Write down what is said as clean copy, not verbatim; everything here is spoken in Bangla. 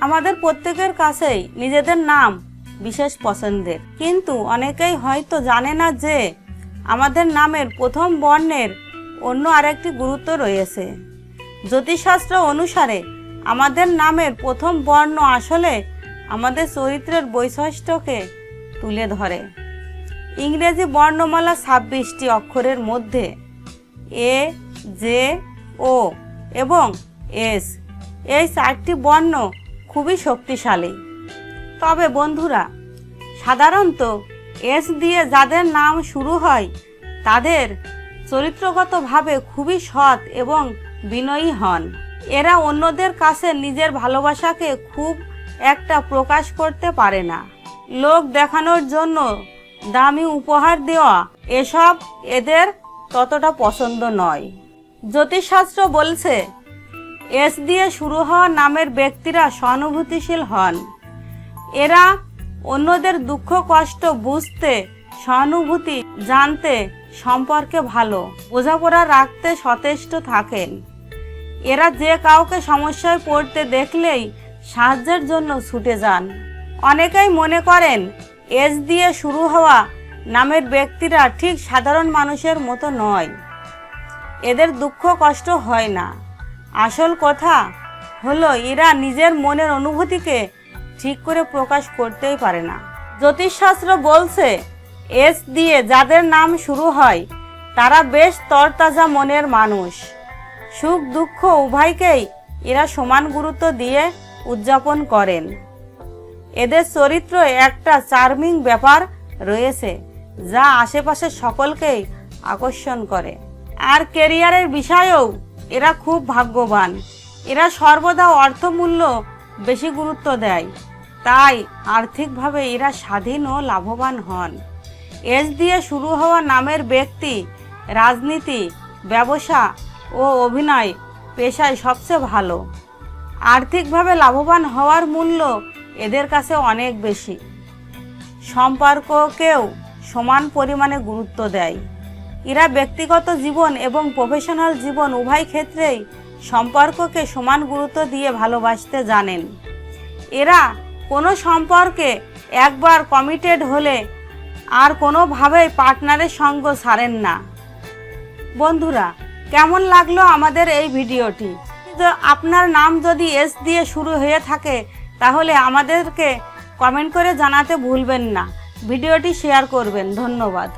আমাদের প্রত্যেকের কাছেই নিজেদের নাম বিশেষ পছন্দের, কিন্তু অনেকেই হয়তো জানে না যে আমাদের নামের প্রথম বর্ণের অন্য আরেকটি গুরুত্ব রয়েছে। জ্যোতিষশাস্ত্র অনুসারে আমাদের নামের প্রথম বর্ণ আসলে আমাদের চরিত্রের বৈশিষ্ট্যকে তুলে ধরে। ইংরেজি বর্ণমালা 26টি অক্ষরের মধ্যে এ, জে, ও এবং এস এই 4টি বর্ণ খুবই শক্তিশালী। তবে বন্ধুরা, সাধারণত এস দিয়ে যাদের নাম শুরু হয় তাদের চরিত্রগতভাবে খুবই সৎ এবং বিনয়ী হন। এরা অন্যদের কাছে নিজের ভালোবাসাকে খুব একটা প্রকাশ করতে পারে না। লোক দেখানোর জন্য দামি উপহার দেওয়া এসব এদের ততটা পছন্দ নয়। জ্যোতিষশাস্ত্র বলছে এস দিয়ে শুরু হওয়া নামের ব্যক্তিরা সহানুভূতিশীল হন। এরা অন্যদের দুঃখ কষ্ট বুঝতে, সহানুভূতি জানতে, সম্পর্কে ভালো বোঝাপড়া রাখতে সচেষ্ট থাকেন। এরা যে কাউকে সমস্যায় পড়তে দেখলেই সাহায্যের জন্য ছুটে যান। অনেকেই মনে করেন এস দিয়ে শুরু হওয়া নামের ব্যক্তিরা ঠিক সাধারণ মানুষের মতো নয়, এদের দুঃখ কষ্ট হয় না। আসল কথা হলো এরা নিজের মনের অনুভূতিকে ঠিক করে প্রকাশ করতেই পারে না। জ্যোতিষশাস্ত্র বলছে এস দিয়ে যাদের নাম শুরু হয় তারা বেশ তরতাজা মনের মানুষ। সুখ দুঃখ উভয়কেই এরা সমান গুরুত্ব দিয়ে উদযাপন করেন। এদের চরিত্র একটা চার্মিং ব্যাপার রয়েছে যা আশেপাশের সকলকেই আকর্ষণ করে। আর ক্যারিয়ারের বিষয়েও এরা খুব ভাগ্যবান। এরা সর্বদা অর্থমূল্য বেশি গুরুত্ব দেয়, তাই আর্থিকভাবে এরা স্বাধীন ও লাভবান হন। এস দিয়ে শুরু হওয়া নামের ব্যক্তি রাজনীতি, ব্যবসা ও অভিনয় পেশায় সবচেয়ে ভালো। আর্থিকভাবে লাভবান হওয়ার মূল্য এদের কাছে অনেক বেশি। সম্পর্ককেও সমান পরিমাণে গুরুত্ব দেয়। এরা ব্যক্তিগত জীবন এবং প্রফেশনাল জীবন উভয় ক্ষেত্রেই সম্পর্ককে সমান গুরুত্ব দিয়ে ভালোবাসতে জানেন। এরা কোনো সম্পর্কে একবার কমিটেড হলে আর কোনোভাবেই পার্টনারের সঙ্গ ছাড়েন না। বন্ধুরা, কেমন লাগলো আমাদের এই ভিডিওটি? আপনার নাম যদি এস দিয়ে শুরু হয়ে থাকে তাহলে আমাদেরকে কমেন্ট করে জানাতে ভুলবেন না। ভিডিওটি শেয়ার করবেন। ধন্যবাদ।